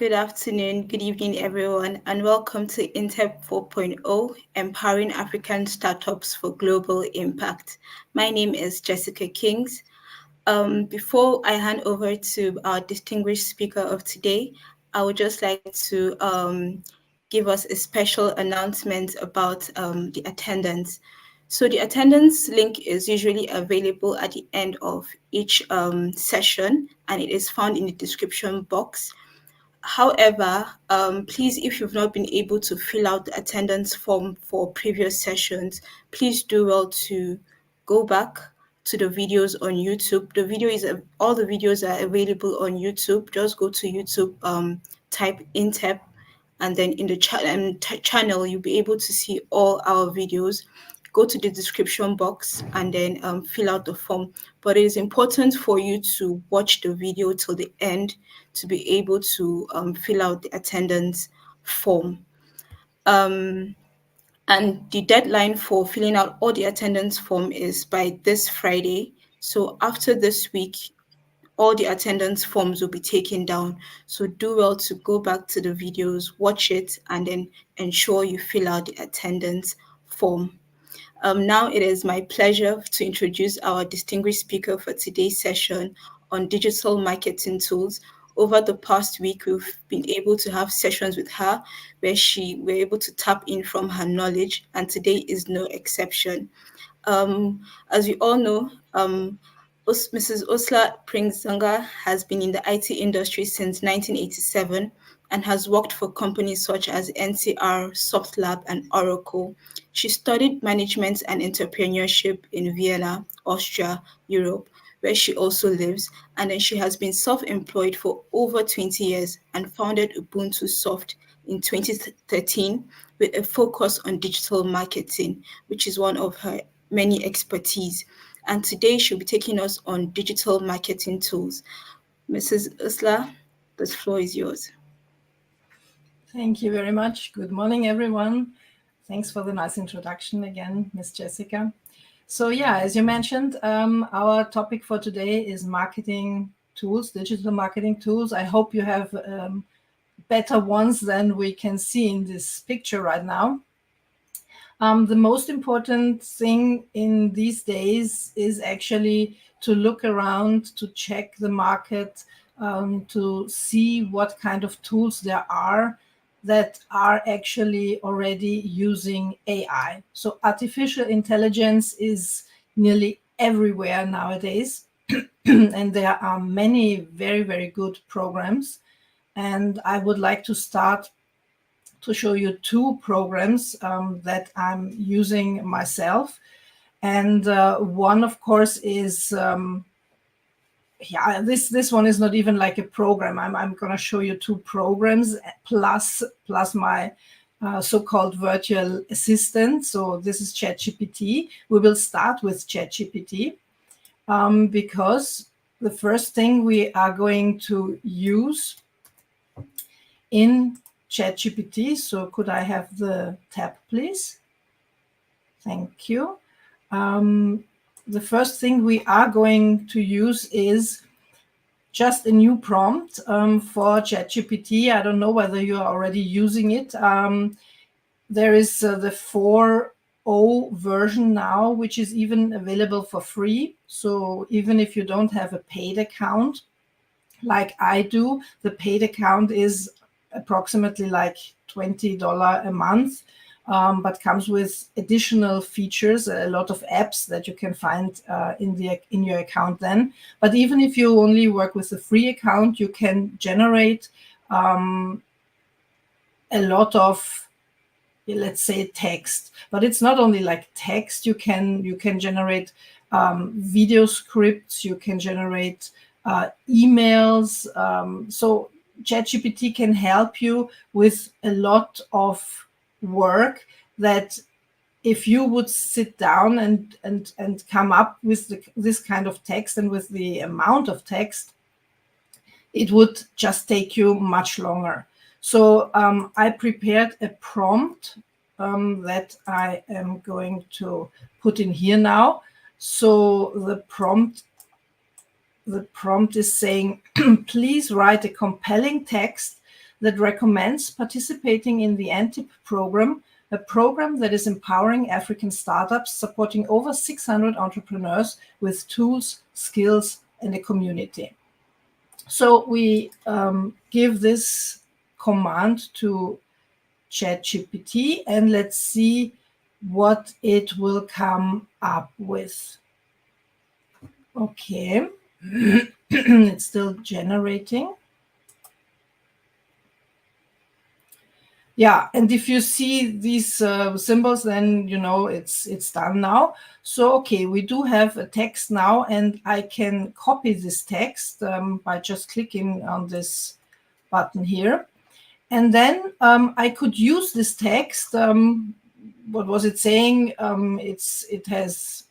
good afternoon, good evening, everyone, and welcome to NTEEP 4.0, Empowering African Startups for Global Impact. My name is Jessica Kings. Before I hand over to our distinguished speaker of today, I would just like to give us a special announcement about the attendance. So the attendance link is usually available at the end of each session, and it is found in the description box. However, please, if you've not been able to fill out the attendance form for previous sessions, please do well to go back to the videos on YouTube. All the videos are available on YouTube. Just go to YouTube, type NTEEP, and then in the channel, you'll be able to see all our videos. Go to the description box and then fill out the form. But it is important for you to watch the video till the end to be able to fill out the attendance form. And the deadline for filling out all the attendance form is by this Friday. So after this week, all the attendance forms will be taken down. So do well to go back to the videos, watch it, and then ensure you fill out the attendance form. Now it is my pleasure to introduce our distinguished speaker for today's session on digital marketing tools. Over the past week, we've been able to have sessions with her where we're able to tap in from her knowledge, and today is no exception. As we all know, Mrs. Ursula Prinzinger has been in the IT industry since 1987 and has worked for companies such as NCR, Softlab, and Oracle. She studied management and entrepreneurship in Vienna, Austria, Europe, where she also lives, and then she has been self-employed for over 20 years and founded Ubuntu Soft in 2013 with a focus on digital marketing, which is one of her many expertise. And today she'll be taking us on digital marketing tools. Mrs. Ursula, the floor is yours. Thank you very much. Good morning, everyone. Thanks for the nice introduction again, Miss Jessica. So yeah, as you mentioned, our topic for today is marketing tools, digital marketing tools. I hope you have better ones than we can see in this picture right now. The most important thing in these days is actually to look around, to check the market, to see what kind of tools there are that are actually already using AI. So artificial intelligence is nearly everywhere nowadays, and there are many very, very good programs. And I would like to start to show you two programs that I'm using myself. And one, of course, is, this one is not even like a program. I'm going to show you two programs plus my so-called virtual assistant. So this is ChatGPT. We will start with ChatGPT because the first thing we are going to use in ChatGPT. So could I have the tab, please? Thank you. The first thing we are going to use is just a new prompt for ChatGPT. I don't know whether you are already using it. There is the 4.0 version now, which is even available for free. So even if you don't have a paid account, like I do, the paid account is approximately like $20 a month, but comes with additional features, a lot of apps that you can find in your account then. But even if you only work with a free account, you can generate a lot of, let's say, text. But it's not only like text. You can generate video scripts. You can generate emails. So ChatGPT can help you with a lot of work that if you would sit down and come up with this kind of text and with the amount of text, it would just take you much longer. So I prepared a prompt that I am going to put in here now. So the prompt is saying, please write a compelling text that recommends participating in the NTEEP program, a program that is empowering African startups, supporting over 600 entrepreneurs with tools, skills, and a community. So we give this command to ChatGPT, and let's see what it will come up with. Okay, it's still generating. Yeah, and if you see these symbols, then you know it's done now. So okay, we do have a text now, and I can copy this text by just clicking on this button here. And then I could use this text. What was it saying? It has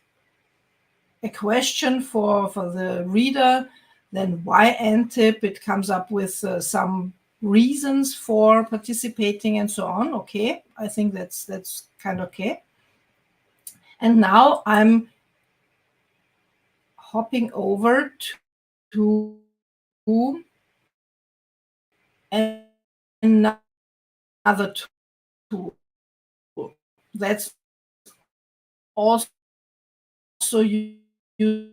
a question for the reader, then why NTEEP? It comes up with some reasons for participating and so on. Okay, I think that's kind of okay. And now I'm hopping over to another tool that's also using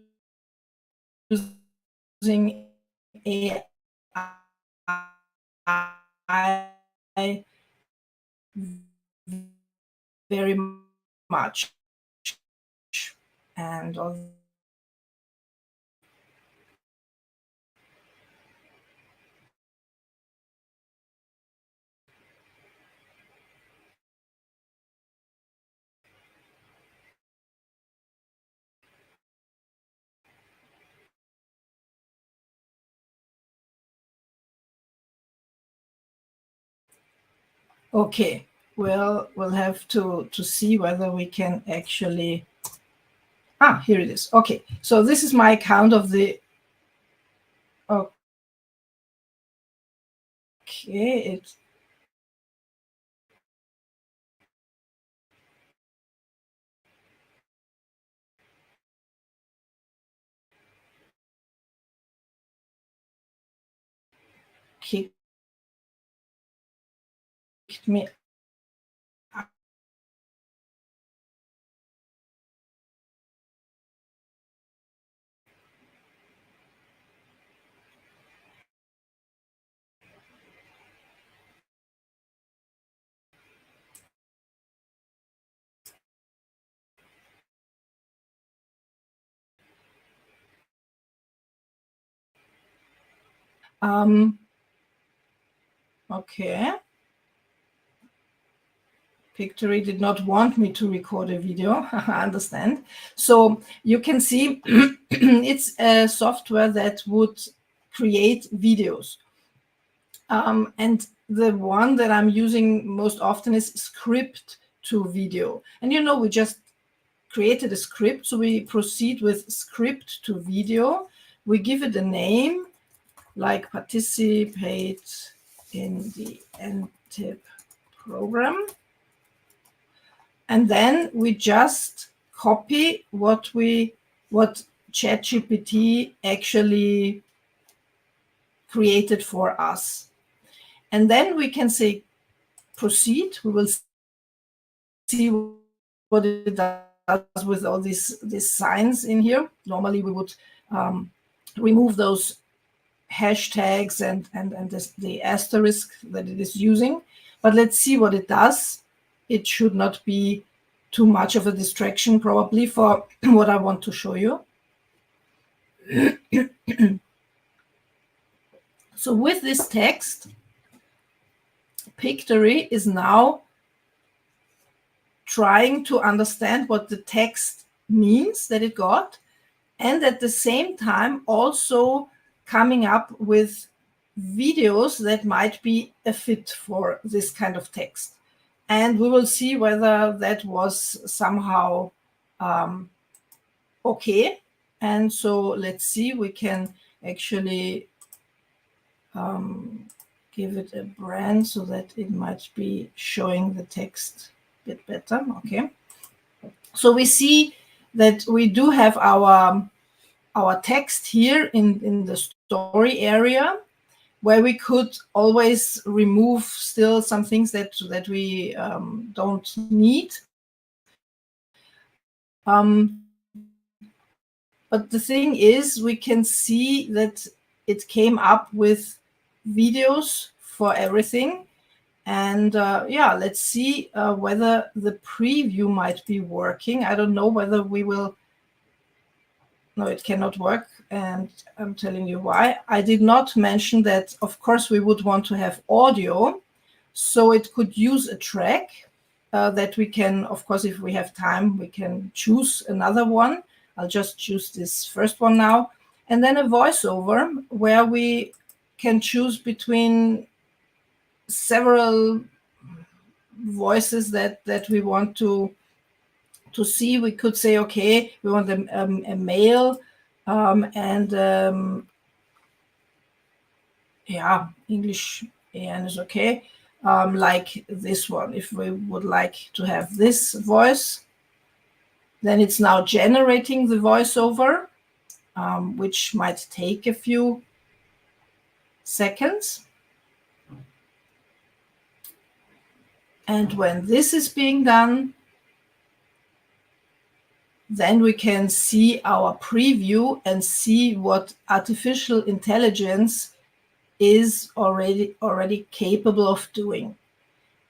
AI very much. And okay, well, we'll have to see whether we can actually. Here it is. Okay, so this is my account of the. Okay, it. Kicked me. Okay. Pictory did not want me to record a video. I understand. So you can see it's a software that would create videos. And the one that I'm using most often is script to video. And you know, we just created a script. So we proceed with script to video. We give it a name like participate in the NTEEP program. And then we just copy what ChatGPT actually created for us. And then we can say proceed. We will see what it does with all these signs in here. Normally we would remove those hashtags and the asterisk that it is using. But let's see what it does. It should not be too much of a distraction, probably, for what I want to show you. So with this text, Pictory is now trying to understand what the text means that it got, and at the same time also coming up with videos that might be a fit for this kind of text. And we will see whether that was somehow okay. And so let's see, we can actually give it a brand so that it might be showing the text a bit better. Okay. So we see that we do have our text here in the story area. where we could always remove still some things that we don't need. But the thing is, we can see that it came up with videos for everything. And yeah, let's see whether the preview might be working. I don't know whether we will. No, it cannot work. And I'm telling you why. I did not mention that, of course, we would want to have audio. So it could use a track that we can, of course, if we have time, we can choose another one. I'll just choose this first one now. And then a voiceover where we can choose between several voices that we want to see. We could say, okay, we want a male and yeah, English AN is okay. Like this one, if we would like to have this voice, then it's now generating the voiceover, which might take a few seconds. And when this is being done, then we can see our preview and see what artificial intelligence is already capable of doing.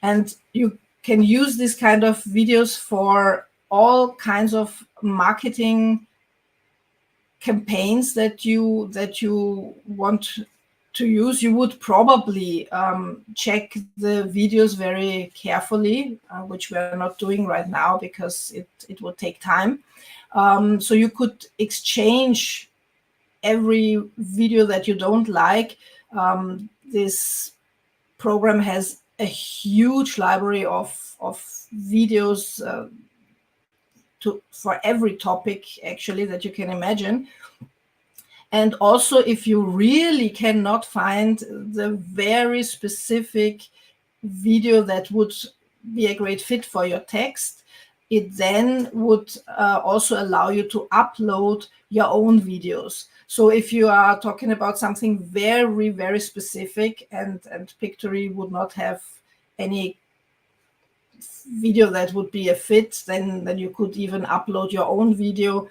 And you can use this kind of videos for all kinds of marketing campaigns that you want to use. You would probably check the videos very carefully, which we are not doing right now because it would take time. So you could exchange every video that you don't like. This program has a huge library of videos for every topic, actually, that you can imagine. And also, if you really cannot find the very specific video that would be a great fit for your text, it then would also allow you to upload your own videos. So if you are talking about something very, very specific and Pictory would not have any video that would be a fit, then you could even upload your own video,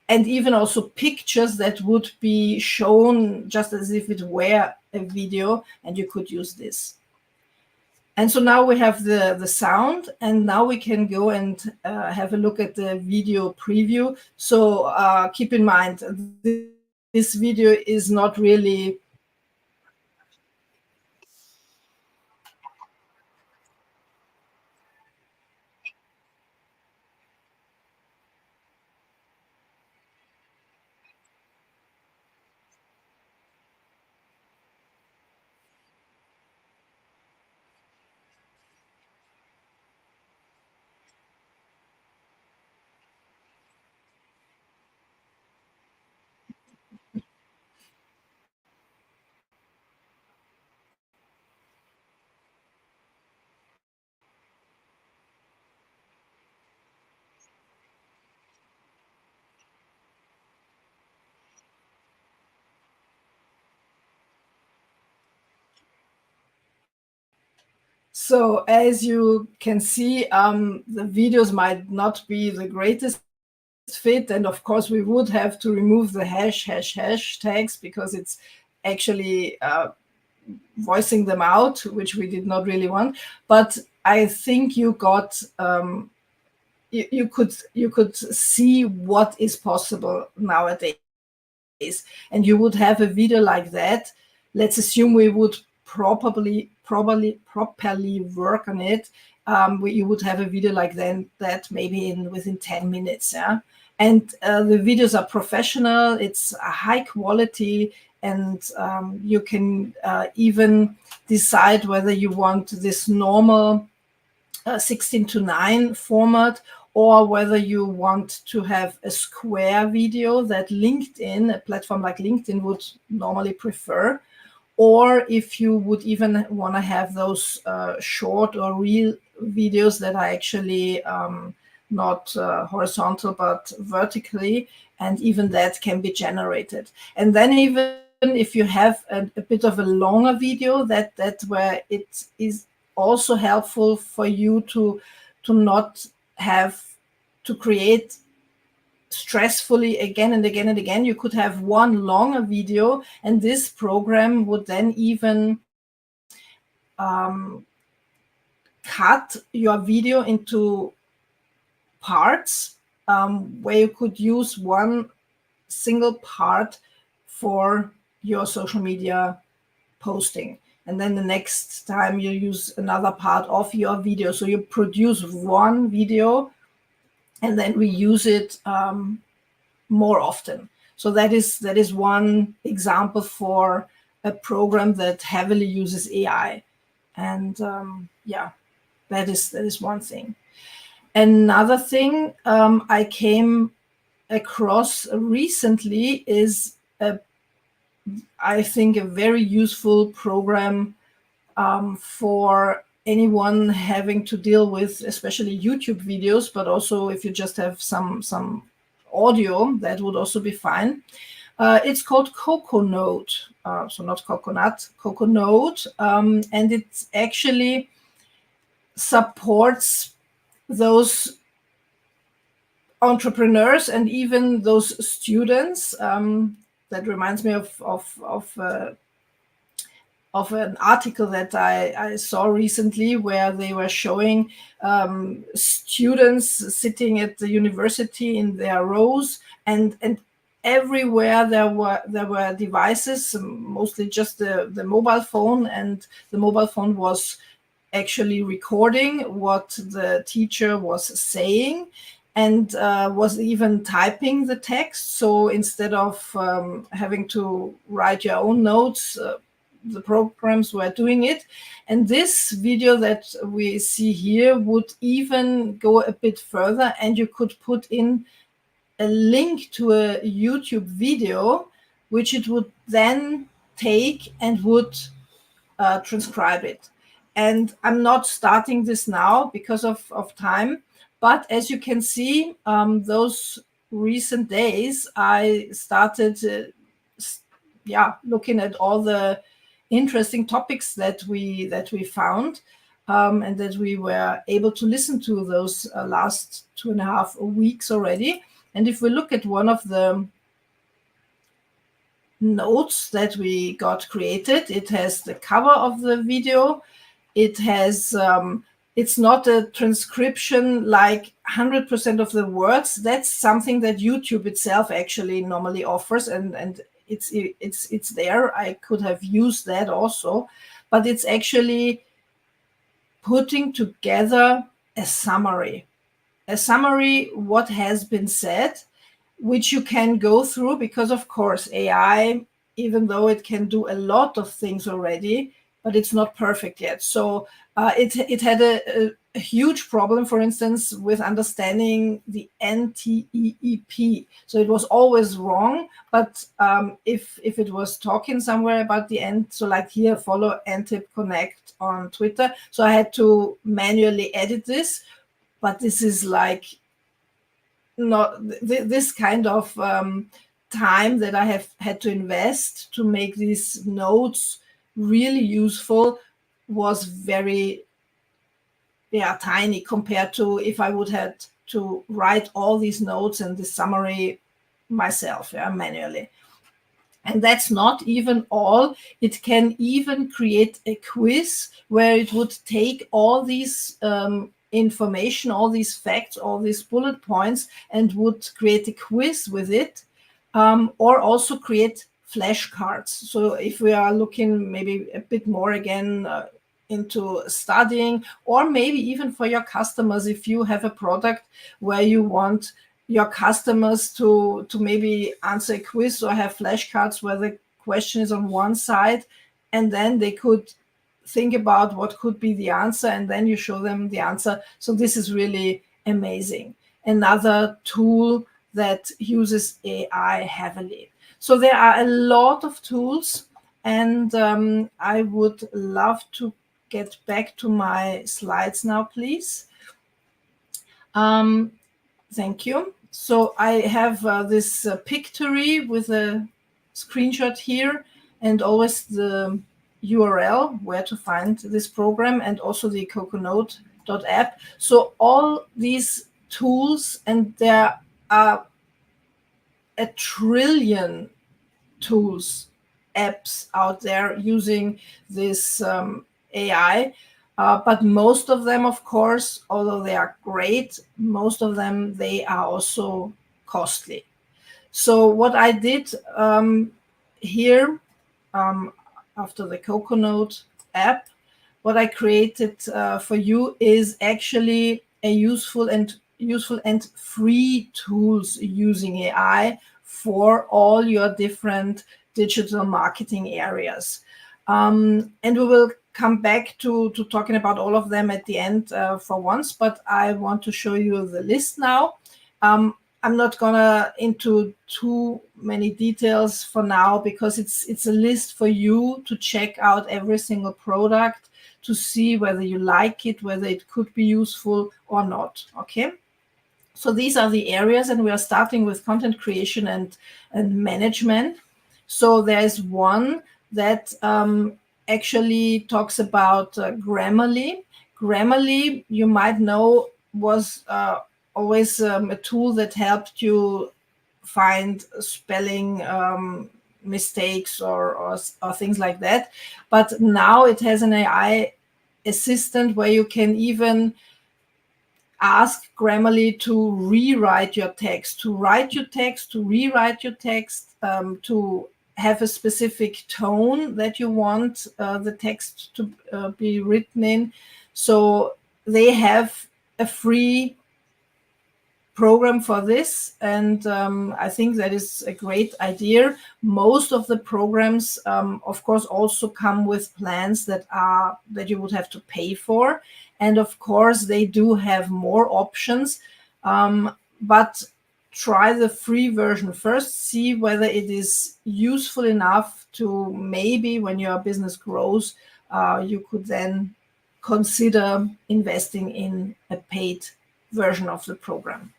and even also pictures that would be shown just as if it were a video, and you could use this. And so now we have the sound, and now we can go and have a look at the video preview. So keep in mind, this video is not really... So as you can see, the videos might not be the greatest fit, and of course we would have to remove the hashtags because it's actually voicing them out, which we did not really want. But I think you got you could see what is possible nowadays, and you would have a video like that. Let's assume we would properly work on it. You would have a video like that maybe within 10 minutes. Yeah, and the videos are professional. It's a high quality, and you can even decide whether you want this normal 16:9 format, or whether you want to have a square video that LinkedIn, a platform like LinkedIn, would normally prefer, or if you would even want to have those short or reel videos that are actually not horizontal but vertically, and even that can be generated. And then even if you have a bit of a longer video, that's where it is also helpful for you to not have to create stressfully again and again and again. You could have one longer video, and this program would then even cut your video into parts, where you could use one single part for your social media posting, and then the next time you use another part of your video. So you produce one video and then reuse it more often. So that is one example for a program that heavily uses AI, and yeah, that is one thing. Another thing I came across recently is I think a very useful program for anyone having to deal with especially YouTube videos, but also if you just have some audio, that would also be fine. It's called Coconode, so not coconut, Coconode, and it actually supports those entrepreneurs and even those students. That reminds me of an article that I saw recently, where they were showing students sitting at the university in their rows, and everywhere there were devices, mostly just the mobile phone, and the mobile phone was actually recording what the teacher was saying, and was even typing the text. So instead of having to write your own notes, the programs were doing it. And this video that we see here would even go a bit further, and you could put in a link to a YouTube video, which it would then take and would transcribe it. And I'm not starting this now because of time, but as you can see, those recent days, I started looking at all the interesting topics that we found, and that we were able to listen to those last 2.5 weeks already. And if we look at one of the notes that we got created, it has the cover of the video. It has it's not a transcription like 100% of the words. That's something that YouTube itself actually normally offers, and it's there. I could have used that also, but it's actually putting together a summary what has been said, which you can go through, because of course AI, even though it can do a lot of things already, but it's not perfect yet. So it had a huge problem, for instance, with understanding the NTEEP. So it was always wrong, but if it was talking somewhere about the end, so like here, follow NTEEP Connect on Twitter. So I had to manually edit this, but this is like not this kind of time that I have had to invest to make these notes really useful was very tiny compared to if I would have to write all these notes and the summary myself manually. And that's not even all. It can even create a quiz where it would take all these information, all these facts, all these bullet points, and would create a quiz with it, or also create flashcards. So if we are looking maybe a bit more again into studying, or maybe even for your customers, if you have a product where you want your customers to maybe answer a quiz or have flashcards where the question is on one side, and then they could think about what could be the answer, and then you show them the answer. So this is really amazing. Another tool that uses AI heavily. So there are a lot of tools, and I would love to get back to my slides now, please. Thank you. So I have this pictory with a screenshot here and always the URL where to find this program, and also the coconote.app. So all these tools, and there are a trillion tools, apps out there using this AI. But most of them, of course, although they are great, most of them, they are also costly. So what I did here, after the Coconut app, what I created for you is actually a useful and free tools using AI for all your different digital marketing areas. And we will come back to talking about all of them at the end for once, but I want to show you the list now. I'm not gonna into too many details for now, because it's a list for you to check out every single product to see whether you like it, whether it could be useful or not. Okay. So these are the areas, and we are starting with content creation and management. So there's one that actually talks about Grammarly. Grammarly, you might know, was always a tool that helped you find spelling mistakes or things like that. But now it has an AI assistant where you can even ask Grammarly to rewrite your text, to write your text, to rewrite your text, to have a specific tone that you want the text to be written in. So they have a free program for this, and I think that is a great idea. Most of the programs, of course, also come with plans that you would have to pay for, and of course they do have more options, but try the free version first, see whether it is useful enough to, maybe when your business grows, you could then consider investing in a paid version of the program.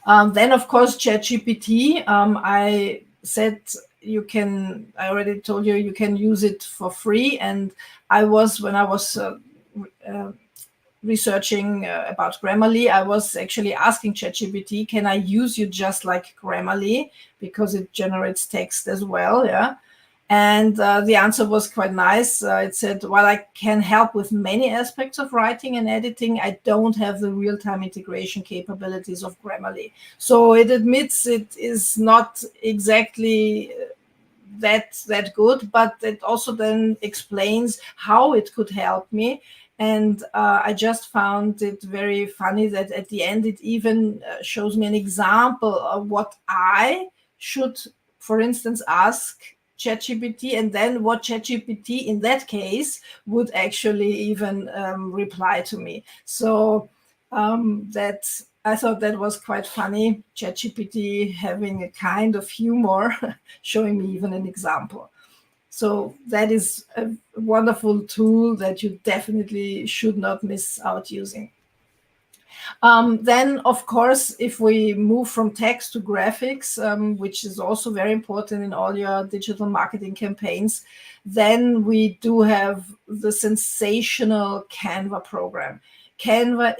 Then, of course, ChatGPT. I said I already told you, you can use it for free. And when I was researching about Grammarly, I was actually asking ChatGPT, can I use you just like Grammarly? Because it generates text as well, yeah. And the answer was quite nice. It said, while I can help with many aspects of writing and editing, I don't have the real-time integration capabilities of Grammarly. So it admits it is not exactly that good, but it also then explains how it could help me. And I just found it very funny that at the end it even shows me an example of what I should, for instance, ask ChatGPT, and then what ChatGPT in that case would actually even reply to me. So I thought that was quite funny, ChatGPT having a kind of humor, showing me even an example. So that is a wonderful tool that you definitely should not miss out using. Then, of course, if we move from text to graphics, which is also very important in all your digital marketing campaigns, then we do have the sensational Canva program. Canva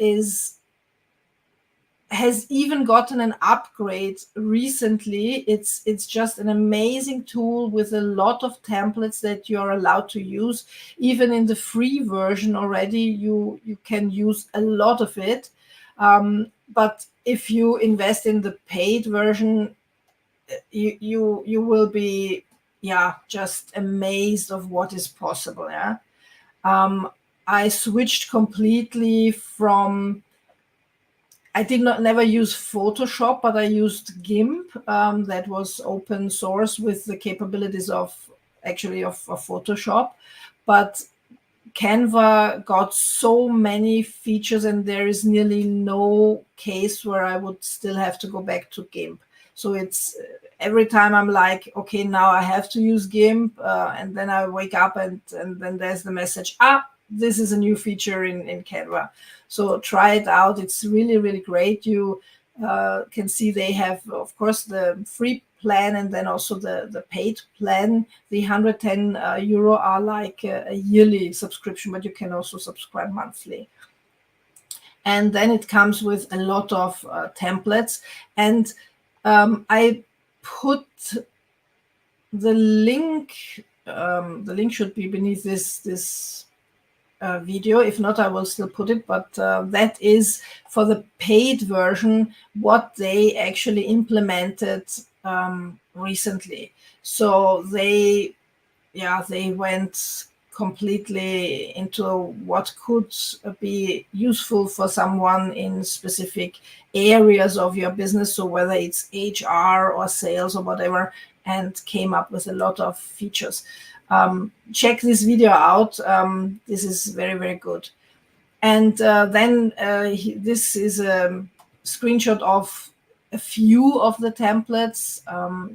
has even gotten an upgrade recently. It's just an amazing tool with a lot of templates that you're allowed to use. Even in the free version already, you can use a lot of it. But if you invest in the paid version, you will be just amazed of what is possible. Yeah. I switched completely from, I did never use Photoshop, but I used GIMP, that was open source with the capabilities of Photoshop. But Canva got so many features, and there is nearly no case where I would still have to go back to GIMP. So it's every time I'm like, okay, now I have to use GIMP, and then I wake up and then there's the message, this is a new feature in Canva. So try it out. It's really, really great. You can see they have, of course, the free plan and then also the paid plan. The 110 euro are like a yearly subscription, but you can also subscribe monthly. And then it comes with a lot of templates. And I put the link should be beneath this video. If not, I will still put it, but that is for the paid version what they actually implemented recently. So they went completely into what could be useful for someone in specific areas of your business, so whether it's HR or sales or whatever, and came up with a lot of features. Check this video out. This is very, very good. And then this is a screenshot of a few of the templates.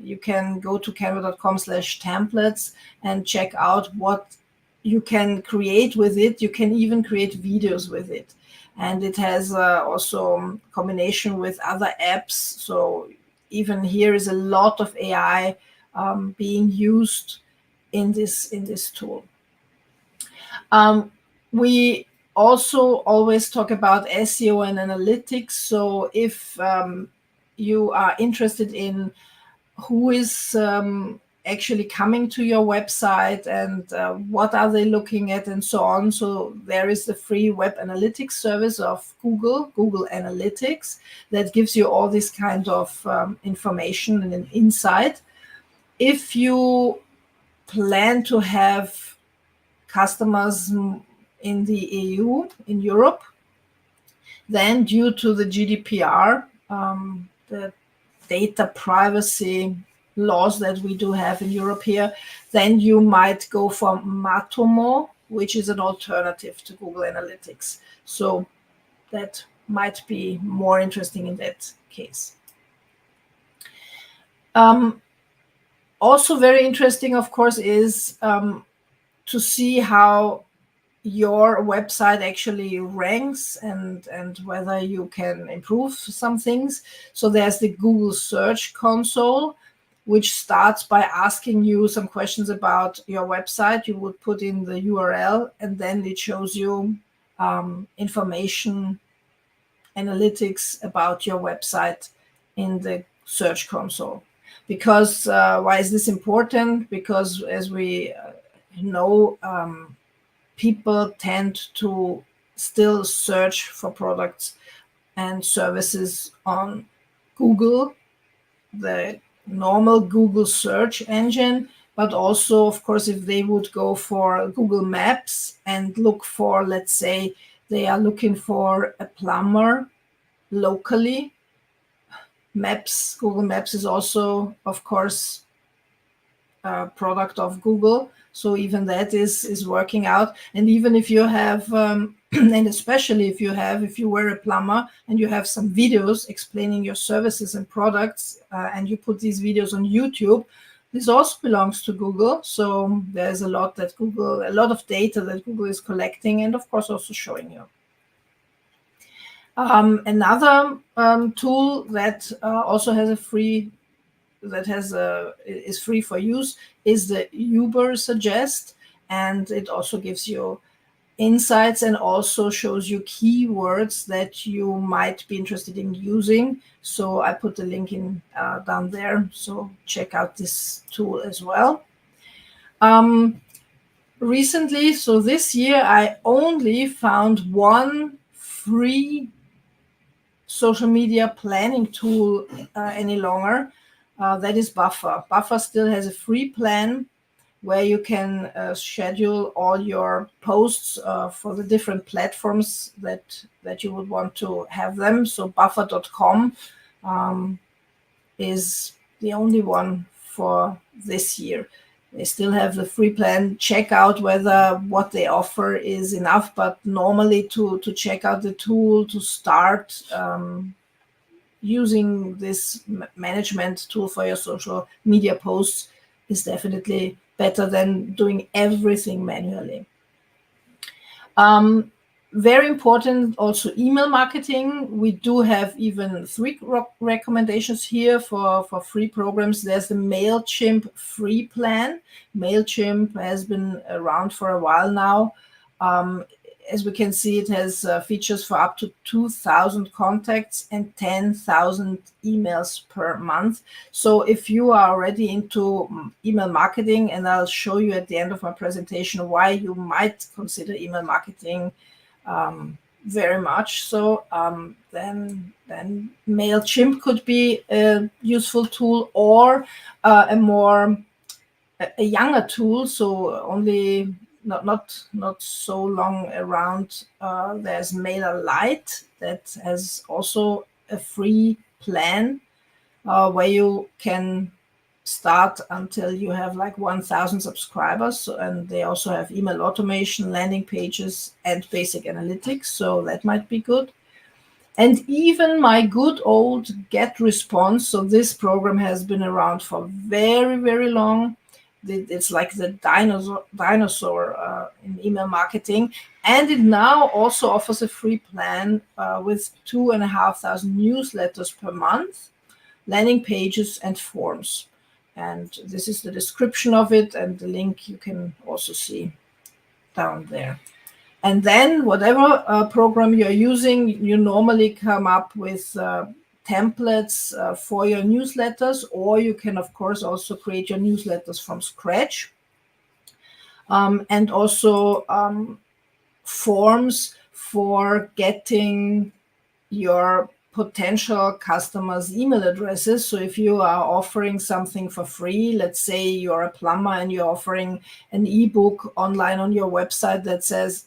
You can go to canva.com/templates and check out what you can create with it. You can even create videos with it. And it has also combination with other apps. So even here is a lot of AI being used in this tool. We also always talk about SEO and analytics. So if you are interested in who is actually coming to your website and what are they looking at and so on. So there is the free web analytics service of Google Analytics, that gives you all this kind of information and an insight. If you plan to have customers in the EU, in Europe, then due to the GDPR, the data privacy laws that we do have in Europe here, then you might go for Matomo, which is an alternative to Google Analytics. So that might be more interesting in that case. Also very interesting, of course, is to see how your website actually ranks and whether you can improve some things. So there's the Google Search Console, which starts by asking you some questions about your website. You would put in the URL and then it shows you information, analytics about your website in the Search Console. Because why is this important? Because as we know, people tend to still search for products and services on Google, the normal Google search engine, but also, of course, if they would go for Google Maps and look for, let's say, they are looking for a plumber locally, Google Maps is also, of course, a product of Google. So even that is working out. And even if you have, and especially if you were a plumber and you have some videos explaining your services and products, and you put these videos on YouTube, this also belongs to Google. So there's a lot of data that Google is collecting and of course also showing you. Another tool that also has a free is free for use is the Uber Suggest, and it also gives you insights and also shows you keywords that you might be interested in using. So I put the link in down there, so check out this tool as well. Recently, so this year, I only found one free social media planning tool any longer. That is Buffer. Buffer still has a free plan where you can schedule all your posts for the different platforms that you would want to have them. So buffer.com is the only one for this year. They still have the free plan. Check out whether what they offer is enough, but normally to check out the tool, to start using this management tool for your social media posts is definitely better than doing everything manually. Very important also email marketing. We do have even 3 recommendations here for free programs. There's the MailChimp free plan. MailChimp has been around for a while now. As we can see, it has features for up to 2,000 contacts and 10,000 emails per month. So if you are already into email marketing, and I'll show you at the end of my presentation why you might consider email marketing very much so, then MailChimp could be a useful tool, or a younger tool, so only not so long around. There's MailerLite that has also a free plan where you can start until you have like 1,000 subscribers, and they also have email automation, landing pages, and basic analytics, so that might be good. And even my good old GetResponse, so this program has been around for very, very long. It's like the dinosaur in email marketing, and it now also offers a free plan with 2,500 newsletters per month, landing pages, and forms. And this is the description of it, and the link you can also see down there. And then whatever program you're using, you normally come up with templates for your newsletters, or you can, of course, also create your newsletters from scratch. And also forms for getting your potential customers' email addresses. So if you are offering something for free, let's say you're a plumber and you're offering an ebook online on your website that says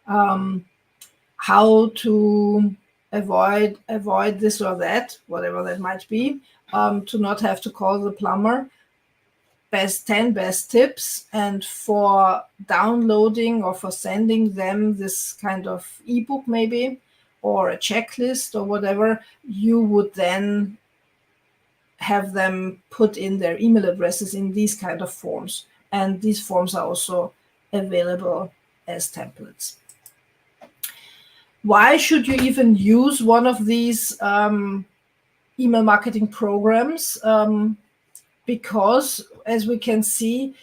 how to avoid this or that, whatever that might be, to not have to call the plumber, 10 best tips, and for downloading or for sending them this kind of ebook maybe, or a checklist or whatever, you would then have them put in their email addresses in these kind of forms. And these forms are also available as templates. Why should you even use one of these email marketing programs? Because, as we can see,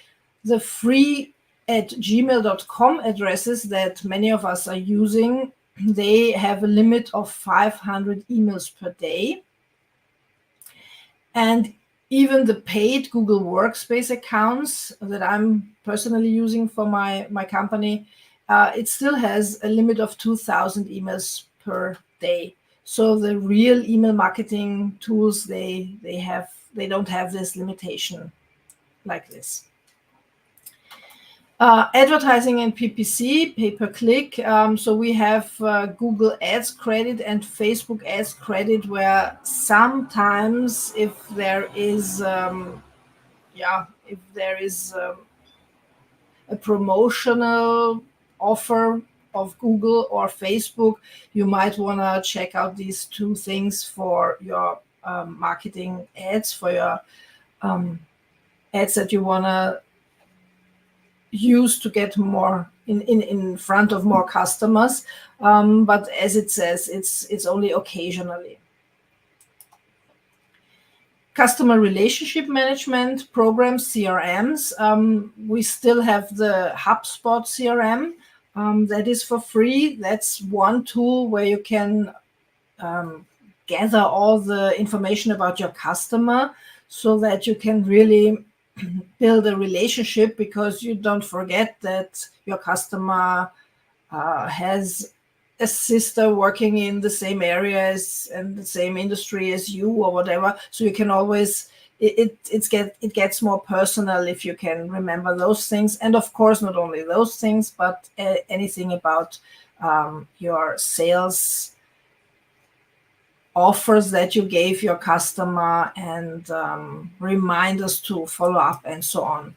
the free@gmail.com addresses that many of us are using, they have a limit of 500 emails per day. And even the paid Google Workspace accounts that I'm personally using for my company, it still has a limit of 2,000 emails per day. So the real email marketing tools, they don't have this limitation like this. Advertising and PPC, pay-per-click. So we have Google Ads credit and Facebook Ads credit, where sometimes if there is a promotional offer of Google or Facebook, you might want to check out these 2 things for your marketing ads, for your ads that you want to use to get more in front of more customers. But as it says, it's only occasionally. Customer relationship management programs, CRMs. We still have the HubSpot CRM that is for free. That's one tool where you can gather all the information about your customer, so that you can really build a relationship, because you don't forget that your customer has a sister working in the same areas and the same industry as you, or whatever. So you can always, it gets more personal if you can remember those things. And of course, not only those things, but anything about your sales offers that you gave your customer, and reminders to follow up, and so on.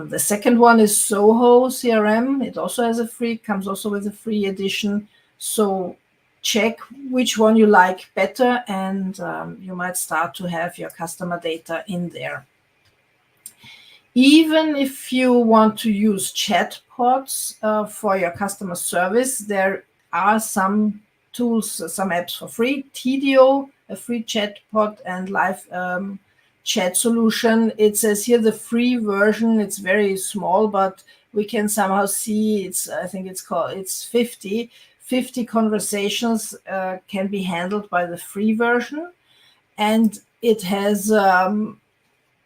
The second one is Soho CRM. It also has comes also with a free edition. So check which one you like better, and you might start to have your customer data in there. Even if you want to use chatbots for your customer service, there are some tools, some apps for free. TDO, a free chatbot and live chat solution. It says here the free version. It's very small, but we can somehow see I think it's 50 conversations can be handled by the free version, and it has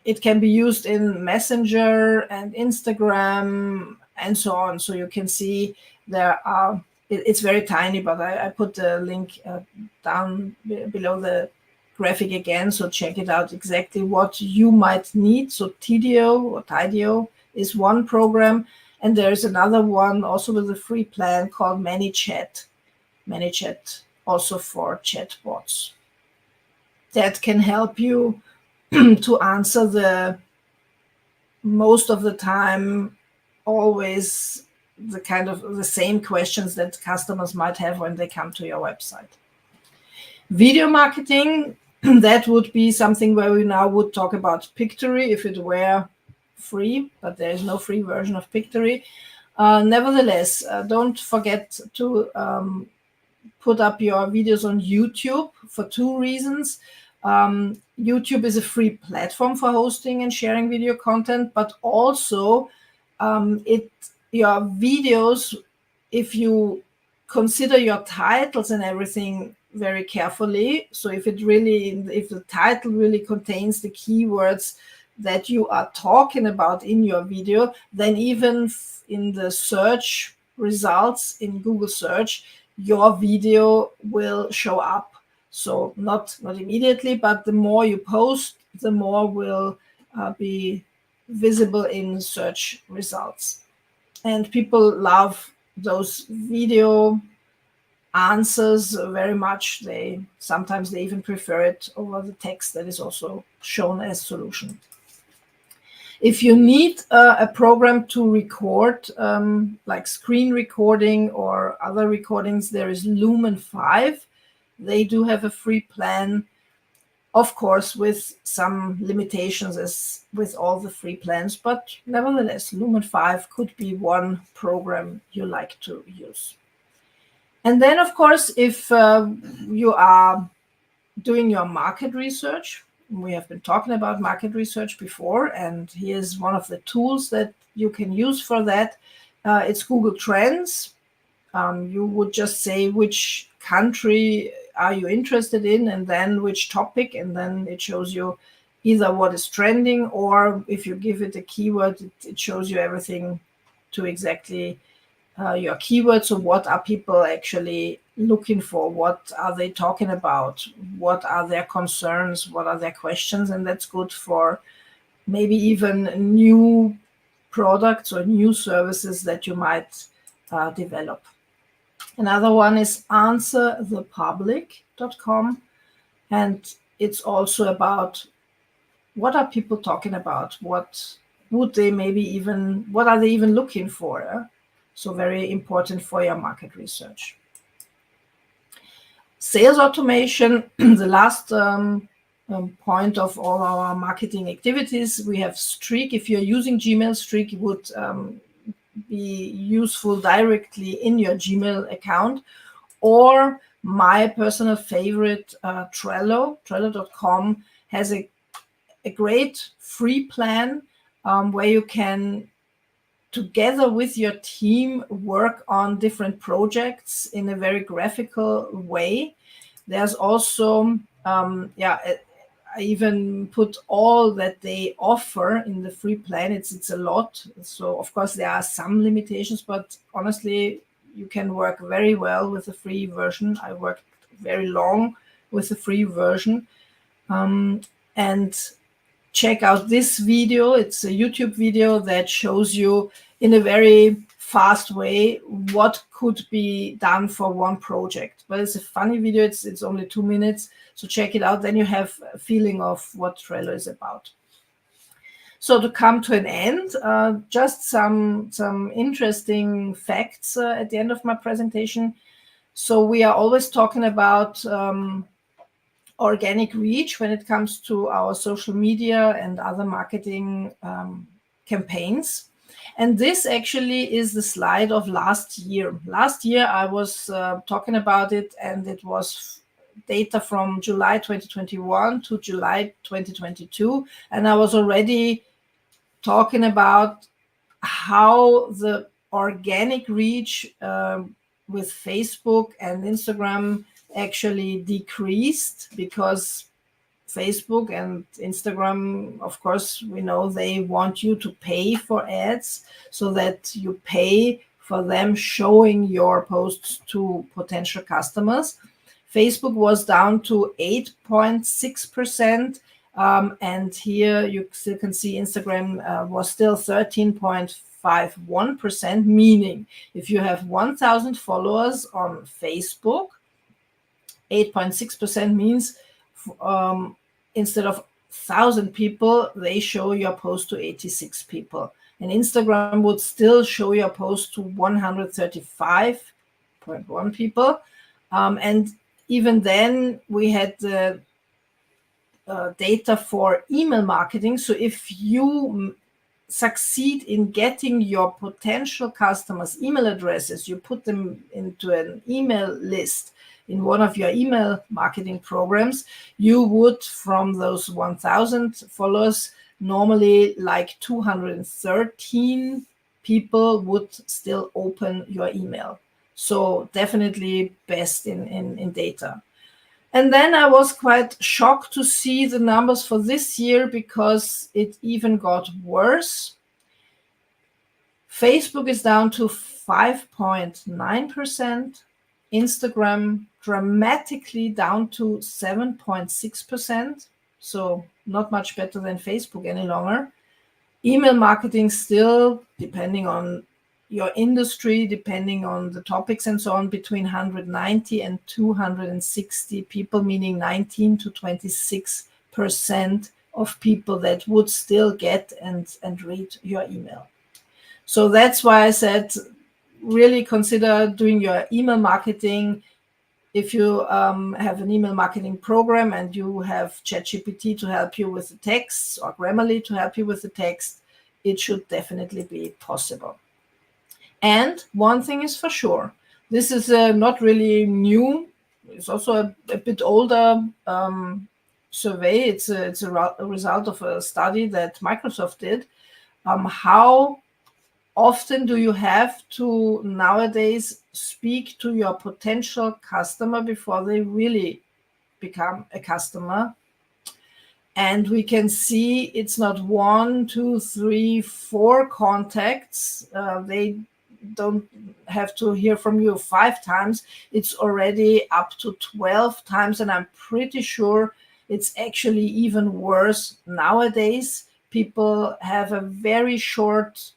it can be used in Messenger and Instagram and so on. So you can see there are, it's very tiny, but I put the link down below the graphic again. So check it out exactly what you might need. So TDO is one program. And there's another one also with a free plan called ManyChat. ManyChat also for chatbots. That can help you to answer the most of the time always the kind of the same questions that customers might have when they come to your website. Video marketing, that would be something where we now would talk about Pictory if it were free, but there is no free version of Pictory. Nevertheless, don't forget to put up your videos on YouTube for two reasons. YouTube is a free platform for hosting and sharing video content, but also your videos, if you consider your titles and everything very carefully, so if the title really contains the keywords that you are talking about in your video, then even in the search results in Google search, your video will show up. So not immediately, but the more you post, the more will be visible in search results. And people love those video answers very much. Sometimes they even prefer it over the text that is also shown as solution. If you need a program to record, like screen recording or other recordings, there is Lumen 5. They do have a free plan, of course, with some limitations as with all the free plans, but nevertheless, Lumen 5 could be one program you like to use. And then, of course, if you are doing your market research, we have been talking about market research before, and here's one of the tools that you can use for that. It's Google Trends. You would just say which country are you interested in, and then which topic, and then it shows you either what is trending, or if you give it a keyword, it shows you everything to exactly your keywords. So what are people actually looking for? What are they talking about? What are their concerns? What are their questions? And that's good for maybe even new products or new services that you might develop. Another one is answerthepublic.com, and it's also about what are people talking about? What are they even looking for? So very important for your market research. Sales automation, the last point of all our marketing activities. We have Streak. If you're using Gmail, Streak would be useful directly in your Gmail account, or my personal favorite, Trello. Trello.com has a great free plan where you can, together with your team, work on different projects in a very graphical way. There's also, I even put all that they offer in the free plan. It's a lot. So of course there are some limitations, but honestly, you can work very well with the free version. I worked very long with the free version. And check out this video. It's a YouTube video that shows you in a very fast way what could be done for one project. But it's a funny video. It's only 2 minutes. So check it out. Then you have a feeling of what Trello is about. So to come to an end, just some interesting facts at the end of my presentation. So we are always talking about organic reach when it comes to our social media and other marketing campaigns. And this actually is the slide of last year. Last year I was talking about it, and it was data from July 2021 to July 2022. And I was already talking about how the organic reach with Facebook and Instagram actually decreased, because Facebook and Instagram, of course, we know they want you to pay for ads, so that you pay for them showing your posts to potential customers. Facebook was down to 8.6%. And here you still can see Instagram was still 13.51%, meaning if you have 1,000 followers on Facebook, 8.6% means instead of 1,000 people, they show your post to 86 people. And Instagram would still show your post to 135.1 people. And even then, we had the data for email marketing. So if you succeed in getting your potential customers' email addresses, you put them into an email list in one of your email marketing programs, you would, from those 1,000 followers, normally like 213 people would still open your email. So definitely best in data. And then I was quite shocked to see the numbers for this year, because it even got worse. Facebook is down to 5.9%. Instagram dramatically down to 7.6%. So not much better than Facebook any longer. Email marketing still, depending on your industry, depending on the topics and so on, between 190 and 260 people, meaning 19 to 26% of people that would still get and read your email. So that's why I said, really consider doing your email marketing. If you have an email marketing program and you have ChatGPT to help you with the text, or Grammarly to help you with the text, it should definitely be possible. And one thing is for sure, this is not really new. It's also a bit older survey. It's a result of a study that Microsoft did. How often do you have to nowadays speak to your potential customer before they really become a customer? And we can see it's not 1, 2, 3, 4 contacts. They don't have to hear from you 5 times. It's already up to 12 times. And I'm pretty sure it's actually even worse nowadays. People have a very short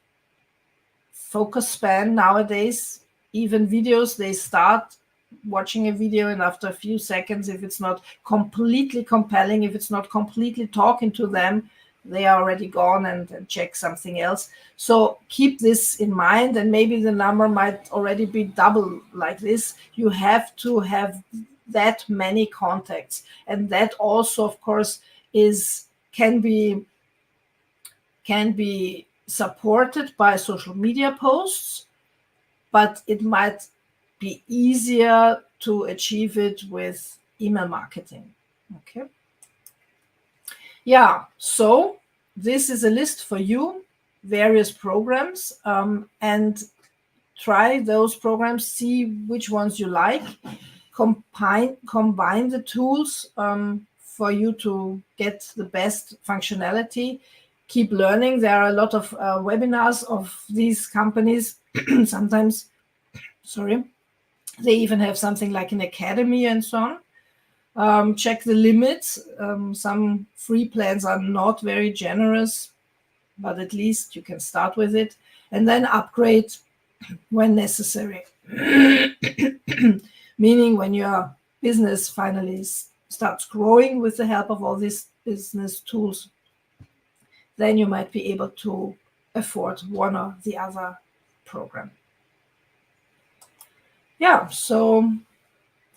focus span nowadays. Even videos, they start watching a video, and after a few seconds, if it's not completely compelling, if it's not completely talking to them, they are already gone and check something else. So keep this in mind, and maybe the number might already be double like this. You have to have that many contacts, and that also, of course, can be supported by social media posts, but it might be easier to achieve it with email marketing. Okay. Yeah, so this is a list for you, various programs, and try those programs, see which ones you like, combine the tools for you to get the best functionality. Keep learning. There are a lot of webinars of these companies. Sometimes, they even have something like an academy and so on. Check the limits. Some free plans are not very generous, but at least you can start with it, and then upgrade when necessary. Meaning when your business finally starts growing with the help of all these business tools, then you might be able to afford one or the other program. Yeah, so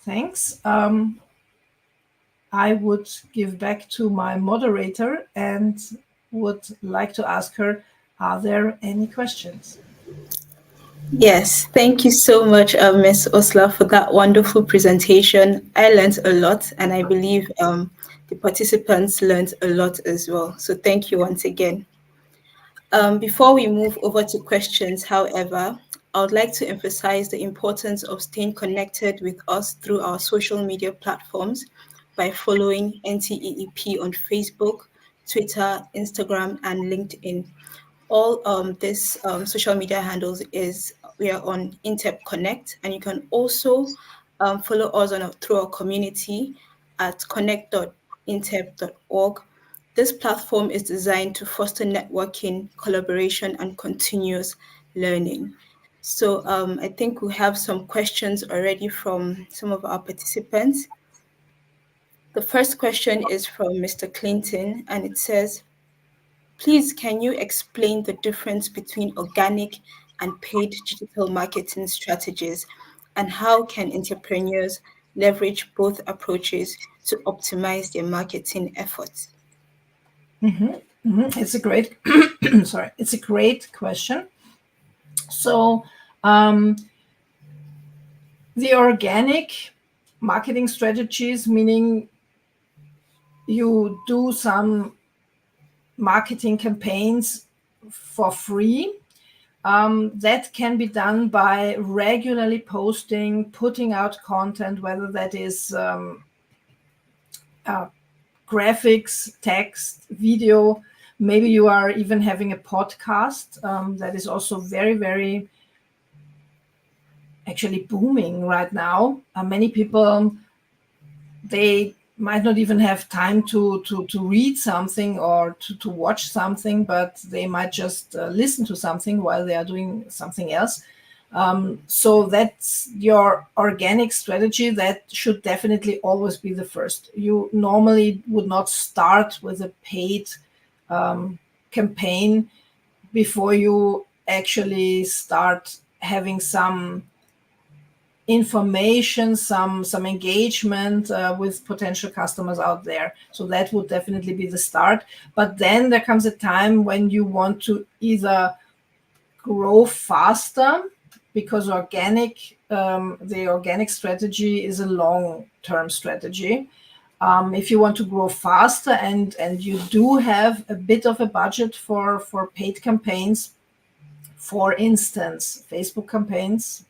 thanks. I would give back to my moderator and would like to ask her, Are there any questions? Yes, thank you so much, Ms. Ursula, for that wonderful presentation. I learned a lot, and I believe the participants learned a lot as well. So thank you once again. Before we move over to questions, however, I would like to emphasize the importance of staying connected with us through our social media platforms by following NTEEP on Facebook, Twitter, Instagram, and LinkedIn. All this social media handles is we are on Intep Connect, and you can also follow us through our community at connect.intep.org. This platform is designed to foster networking, collaboration, and continuous learning. So I think we have some questions already from some of our participants. The first question is from Mr. Clinton, and it says, please, can you explain the difference between organic and paid digital marketing strategies, and how can entrepreneurs leverage both approaches to optimize their marketing efforts? It's a great, sorry, it's a great question. So the organic marketing strategies, meaning you do some marketing campaigns for free. That can be done by regularly posting, putting out content, whether that is graphics, text, video. Maybe you are even having a podcast that is also very, very actually booming right now. Many people, they might not even have time to read something or to watch something, but they might just listen to something while they are doing something else. So that's your organic strategy. That should definitely always be the first. You normally would not start with a paid campaign before you actually start having some information, some engagement with potential customers out there. So that would definitely be the start. But then there comes a time when you want to either grow faster, because the organic strategy is a long-term strategy. If you want to grow faster and you do have a bit of a budget for paid campaigns, for instance, Facebook campaigns,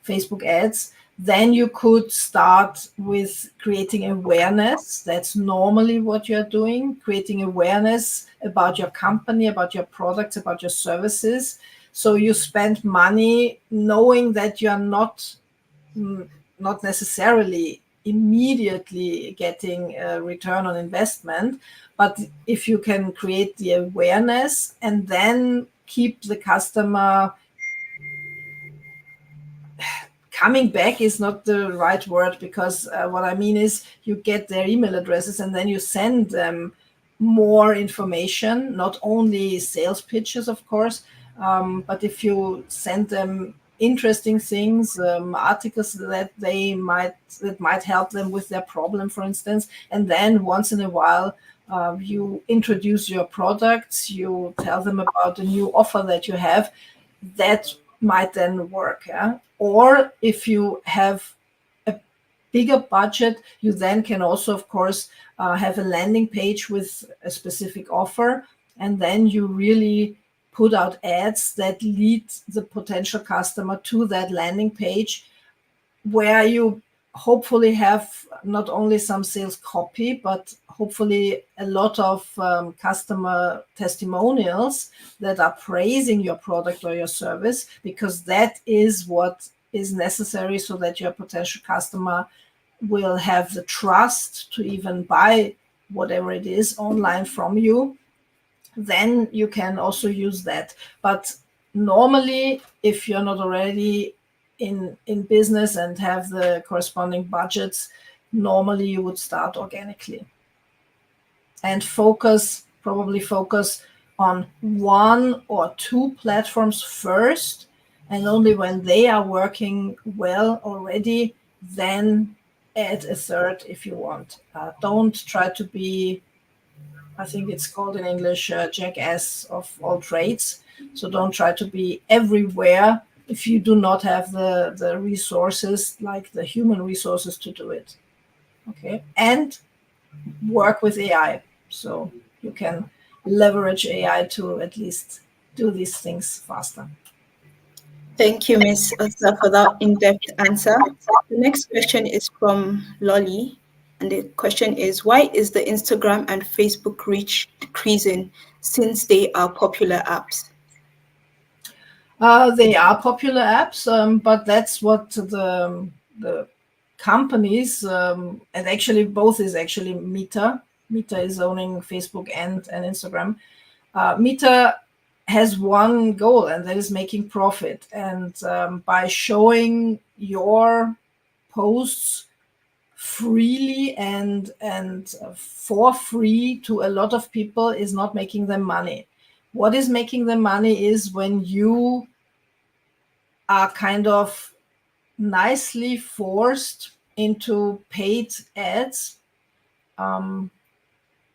Facebook ads, then you could start with creating awareness. That's normally what you're doing, creating awareness about your company, about your products, about your services. So you spend money knowing that you're not necessarily immediately getting a return on investment. But if you can create the awareness and then keep the customer, coming back is not the right word, because what I mean is you get their email addresses and then you send them more information, not only sales pitches, of course, but if you send them interesting things, articles that might help them with their problem, for instance, and then once in a while you introduce your products, you tell them about the new offer that you have, that might then work. Yeah? Or if you have a bigger budget, you then can also, of course, have a landing page with a specific offer, and then you really put out ads that lead the potential customer to that landing page, where you hopefully have not only some sales copy, but hopefully a lot of customer testimonials that are praising your product or your service, because that is what is necessary so that your potential customer will have the trust to even buy whatever it is online from you. Then you can also use that. But normally, if you're not already in business and have the corresponding budgets, normally you would start organically and probably focus on one or two platforms first, and only when they are working well already, then add a third if you want. Don't try to be I think it's called in English, jackass of all trades. So don't try to be everywhere if you do not have the resources, like the human resources to do it. Okay. And work with AI. So you can leverage AI to at least do these things faster. Thank you, Ms. Ursula, for that in-depth answer. The next question is from Lolly, and the question is, why is the Instagram and Facebook reach decreasing since they are popular apps? They are popular apps, but that's what the companies, and actually both is actually Meta. Meta is owning Facebook and Instagram. Meta has one goal, and that is making profit. And by showing your posts freely and for free to a lot of people is not making them money. What is making them money is when you are kind of nicely forced into paid ads,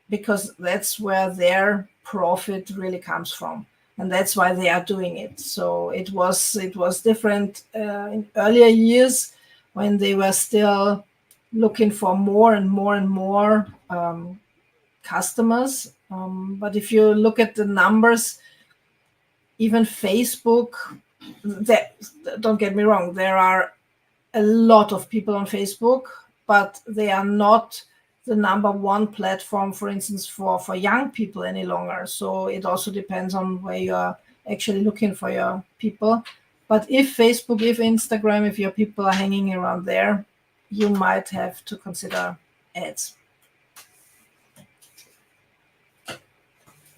because that's where their profit really comes from, and that's why they are doing it. So it was different in earlier years when they were still looking for more and more and more customers. But if you look at the numbers, even Facebook, don't get me wrong, there are a lot of people on Facebook, but they are not the number one platform, for instance, for young people any longer. So it also depends on where you're actually looking for your people. But if Facebook, if Instagram, if your people are hanging around there, you might have to consider ads.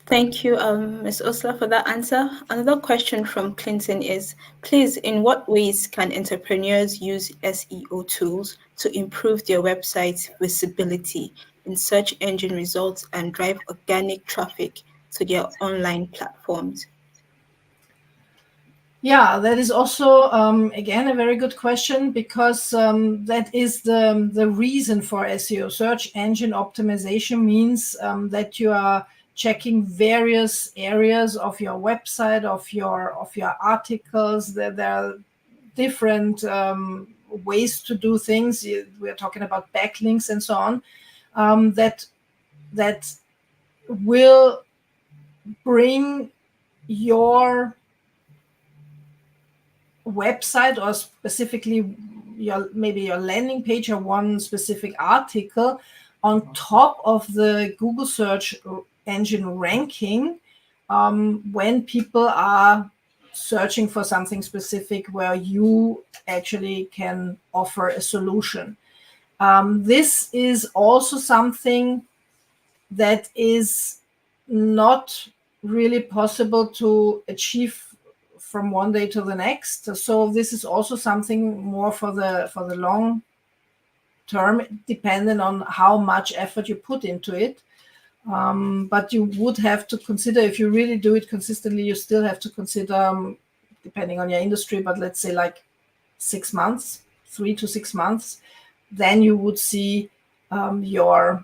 Thank you, Ms. Ursula, for that answer. Another question from Clinton is, please, in what ways can entrepreneurs use SEO tools to improve their website's visibility in search engine results and drive organic traffic to their online platforms? Yeah, that is also, again, a very good question, because that is the reason for SEO. Search engine optimization means that you are checking various areas of your website, of your articles. There are different ways to do things. We're talking about backlinks and so on, that will bring your website, or specifically maybe your landing page or one specific article, on top of the Google search engine ranking, when people are searching for something specific where you actually can offer a solution. This is also something that is not really possible to achieve from one day to the next. So this is also something more for the long term, depending on how much effort you put into it. But you would have to consider, if you really do it consistently, you still have to consider, depending on your industry, but let's say like 6 months, 3 to 6 months, then you would see your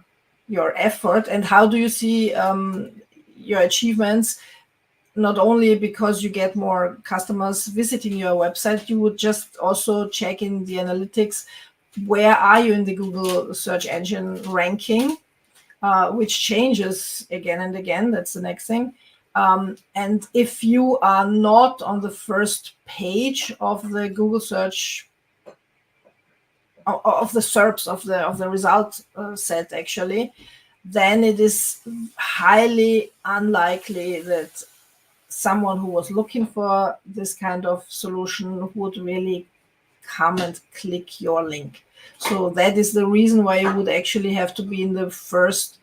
effort. And how do you see your achievements? Not only because you get more customers visiting your website, you would just also check in the analytics, where are you in the Google search engine ranking, which changes again and again. That's the next thing. And if you are not on the first page of the Google search, of the SERPs, of the result set actually, then it is highly unlikely that someone who was looking for this kind of solution would really come and click your link. So that is the reason why you would actually have to be in the first,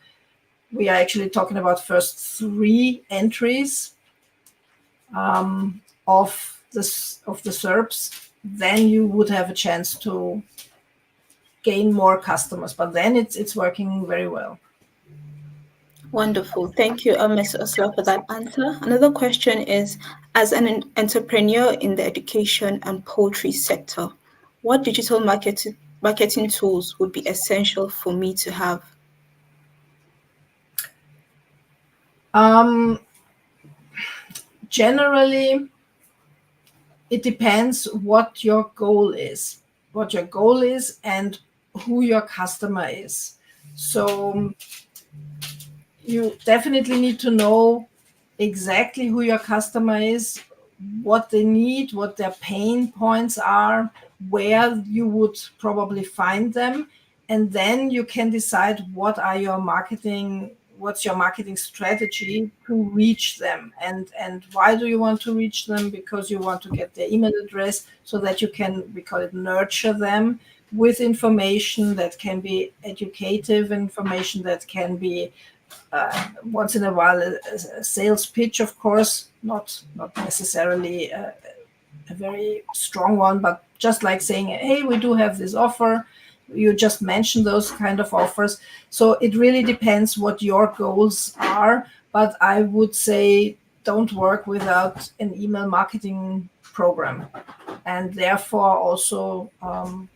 we are actually talking about first 3 entries of the SERPs. Then you would have a chance to gain more customers, but then it's working very well. Wonderful. Thank you, Ms. Ursula, for that answer. Another question is, as an entrepreneur in the education and poultry sector, what digital marketing tools would be essential for me to have? Generally, it depends what your goal is, and who your customer is. So you definitely need to know exactly who your customer is, what they need, what their pain points are, where you would probably find them, and then you can decide what's your marketing strategy to reach them, and why do you want to reach them? Because you want to get their email address so that you can, we call it, nurture them with information that can be educative, information that can be once in a while a sales pitch, of course, not necessarily a very strong one, but just like saying, hey, we do have this offer. You just mentioned those kind of offers. So it really depends what your goals are. But I would say don't work without an email marketing program. And therefore also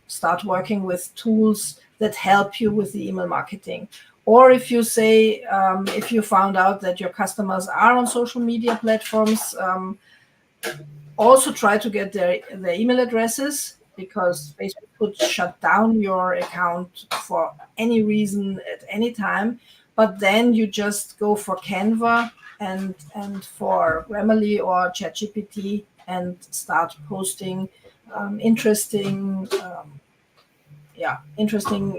start working with tools that help you with the email marketing. Or if you say, if you found out that your customers are on social media platforms, also try to get their email addresses, because Facebook could shut down your account for any reason at any time. But then you just go for Canva and for Grammarly or ChatGPT and start posting interesting,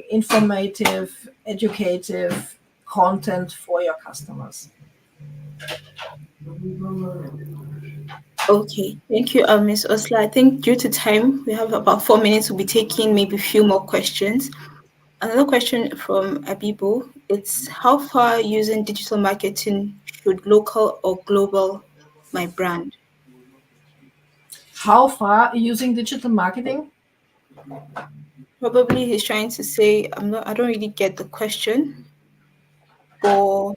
informative, educative content for your customers. Okay, thank you, Ms. Ursula. I think due to time, we have about 4 minutes. We'll be taking maybe a few more questions. Another question from Abibo. It's how far using digital marketing should local or global my brand? How far using digital marketing? Probably he's trying to say I don't really get the question, or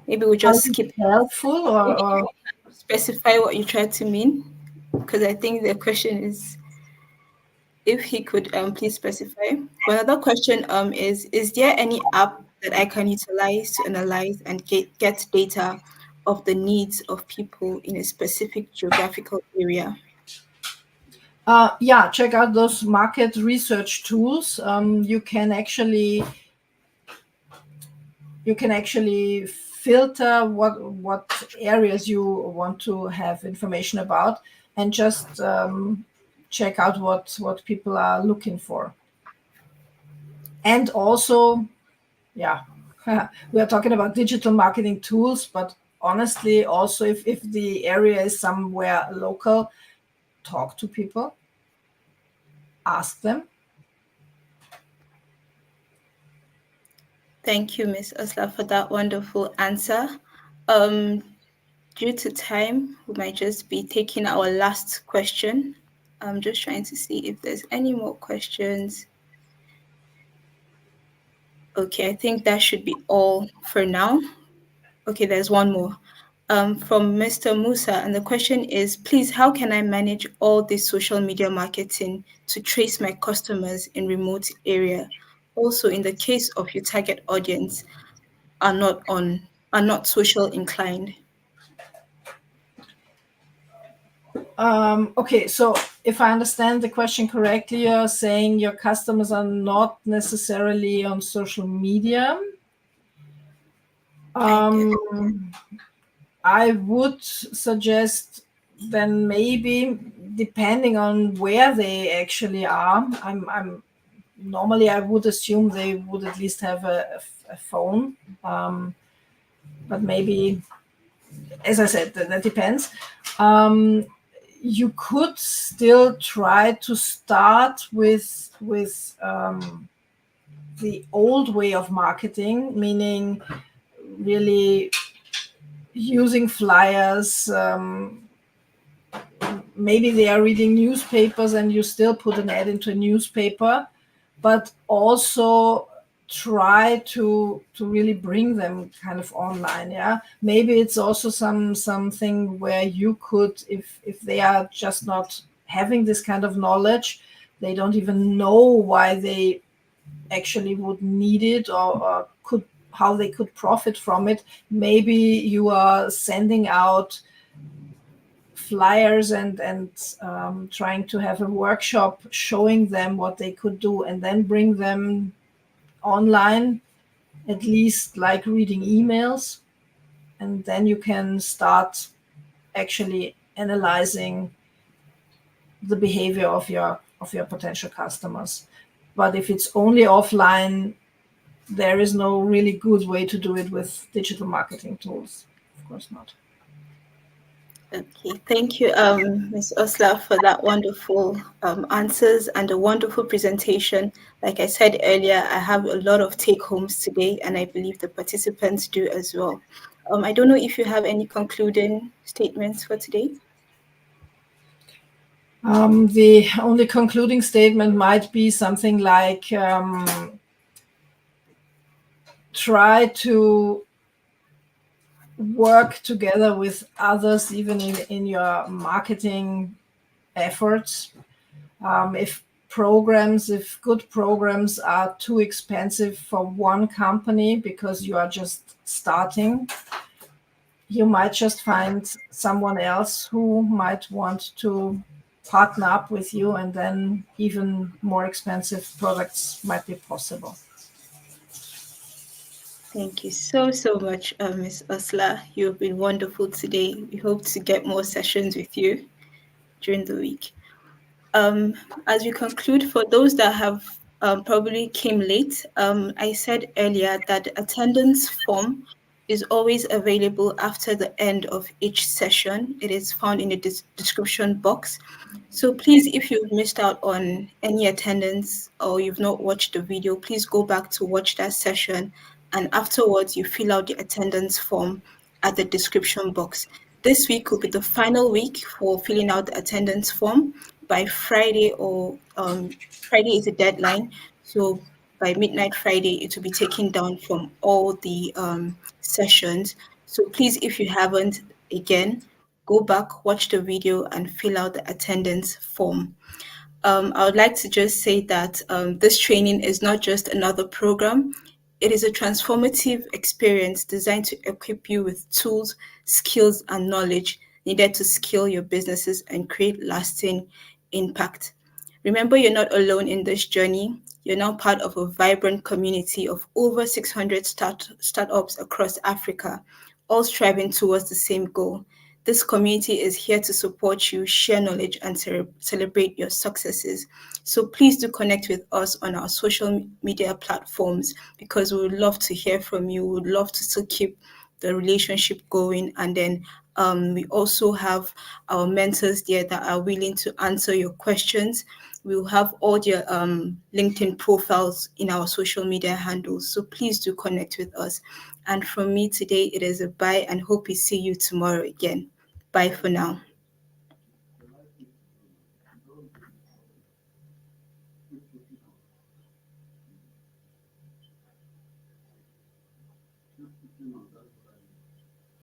maybe we'll How just is it skip. helpful Maybe or you can specify what you try to mean, because I think the question is if he could please specify. But another question is there any app that I can utilize to analyze and get data of the needs of people in a specific geographical area? yeah, check out those market research tools. You can actually filter what areas you want to have information about, and just check out what people are looking for. And also, yeah, we are talking about digital marketing tools, but honestly, also if the area is somewhere local, talk to people, ask them. Thank you, Miss Osla, for that wonderful answer. Um, Due to time, we might just be taking our last question. I'm just trying to see if there's any more questions. Okay, I think that should be all for now. Okay, there's one more from Mr. Musa, and the question is, please, how can I manage all this social media marketing to trace my customers in remote area? Also, in the case of your target audience are not social inclined. Okay, so if I understand the question correctly, you're saying your customers are not necessarily on social media. Kind of. I would suggest then maybe, depending on where they actually are, I'm normally I would assume they would at least have a phone, but maybe, as I said, that depends. You could still try to start with the old way of marketing, meaning really using flyers. Maybe they are reading newspapers and you still put an ad into a newspaper, but also try to really bring them kind of online. Yeah, maybe it's also something where you could, if they are just not having this kind of knowledge, they don't even know why they actually would need it, or could how they could profit from it. Maybe you are sending out flyers and trying to have a workshop showing them what they could do, and then bring them online, at least like reading emails, and then you can start actually analyzing the behavior of your potential customers. But if it's only offline, there is no really good way to do it with digital marketing tools. Of course not. Okay, thank you, Ms. Ursula, for that wonderful answers and a wonderful presentation. Like I said earlier, I have a lot of take-homes today, and I believe the participants do as well. I don't know if you have any concluding statements for today. The only concluding statement might be something like, try to work together with others, even in your marketing efforts. If good programs are too expensive for one company because you are just starting, you might just find someone else who might want to partner up with you, and then even more expensive products might be possible. Thank you so much, Ms. Ursula. You've been wonderful today. We hope to get more sessions with you during the week. Um, as we conclude, for those that have probably came late, I said earlier that the attendance form is always available after the end of each session. It is found in the description box. So please, if you've missed out on any attendance or you've not watched the video, please go back to watch that session. And afterwards, you fill out the attendance form at the description box. This week will be the final week for filling out the attendance form. By Friday, or Friday is the deadline. So by midnight Friday, it will be taken down from all the sessions. So please, if you haven't, again, go back, watch the video, and fill out the attendance form. I would like to just say that this training is not just another program. It is a transformative experience designed to equip you with tools, skills, and knowledge needed to scale your businesses and create lasting impact. Remember, you're not alone in this journey. You're now part of a vibrant community of over 600 startups across Africa, all striving towards the same goal. This community is here to support you, share knowledge, and celebrate your successes. So please do connect with us on our social media platforms, because we would love to hear from you. We would love to still keep the relationship going. And then we also have our mentors there that are willing to answer your questions. We will have all your LinkedIn profiles in our social media handles. So please do connect with us. And from me today, it is a bye, and hope we see you tomorrow again. Bye for now.